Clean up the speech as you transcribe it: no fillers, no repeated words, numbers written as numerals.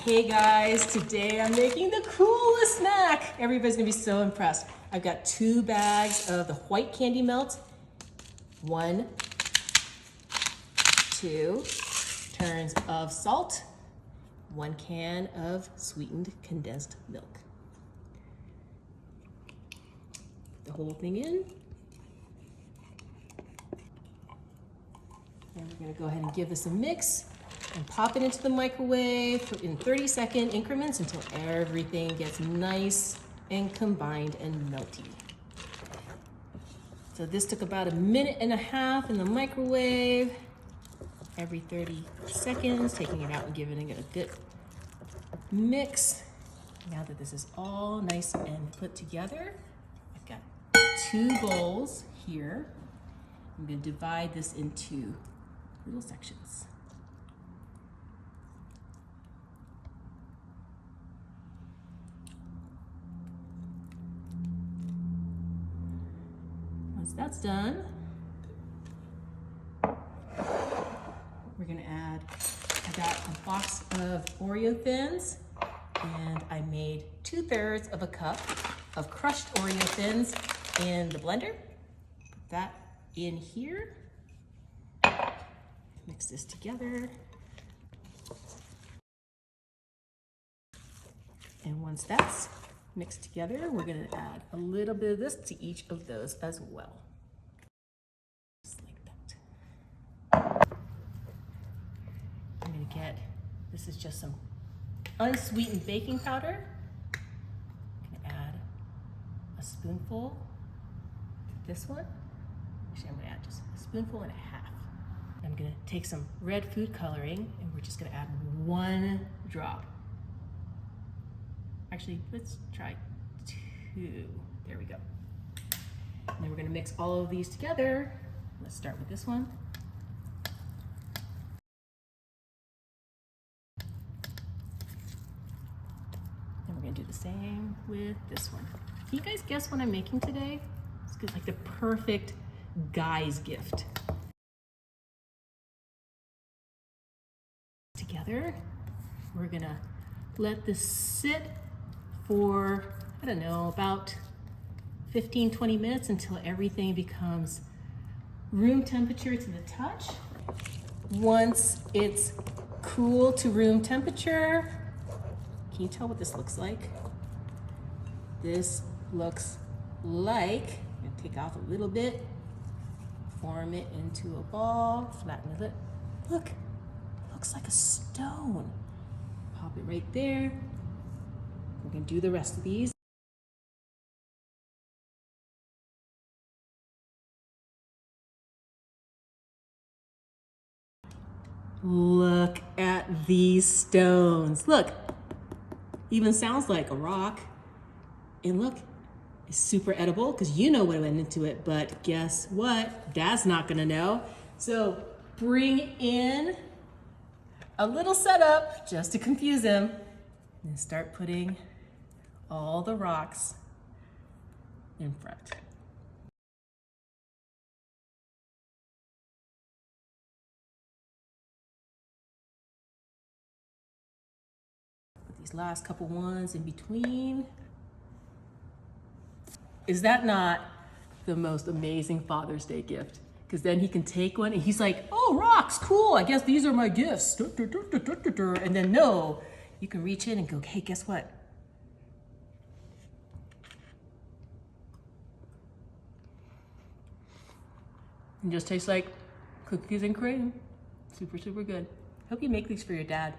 Hey guys, today I'm making the coolest snack. Everybody's gonna be so impressed. I've got 2 bags of the white candy melt. 1, 2 turns of salt. 1 can of sweetened condensed milk. Put the whole thing in. And we're gonna go ahead and give this a mix and pop it into the microwave in 30-second increments until everything gets nice and combined and melty. So this took about 1.5 minutes in the microwave, every 30 seconds, taking it out and giving it a good mix. Now that this is all nice and put together, I've got 2 bowls here. I'm gonna divide this into little sections. Once that's done, we're gonna add, I got a box of Oreo Thins, and I made 2/3 of a cup of crushed Oreo Thins in the blender. Put that in here. Mix this together. And once that's mixed together, we're gonna add a little bit of this to each of those as well. Just like that. I'm gonna get, this is just some unsweetened baking powder. I'm gonna add a spoonful to this one. Actually, I'm gonna add just a spoonful and a half. I'm gonna take some red food coloring and we're just gonna add 1 drop. Actually, let's try 2. There we go. And then we're gonna mix all of these together. Let's start with this one. And we're gonna do the same with this one. Can you guys guess what I'm making today? It's like the perfect guy's gift. Together, we're gonna let this sit for, I don't know, about 15-20 minutes until everything becomes room temperature to the touch. Once it's cool to room temperature, can you tell what this looks like? This looks like, I'm gonna take off a little bit, form it into a ball, flatten it. Look, looks like a stone. Pop it right there. We're gonna do the rest of these. Look at these stones. Look, even sounds like a rock. And look, it's super edible because you know what went into it, but guess what? Dad's not gonna know. So bring in a little setup just to confuse him, and start putting all the rocks in front. Put these last couple ones in between. Is that not the most amazing Father's Day gift? Because then he can take one and he's like, oh, rocks, cool, I guess these are my gifts. And then no, you can reach in and go, hey, guess what? It just tastes like cookies and cream. Super, super good. Hope you make these for your dad.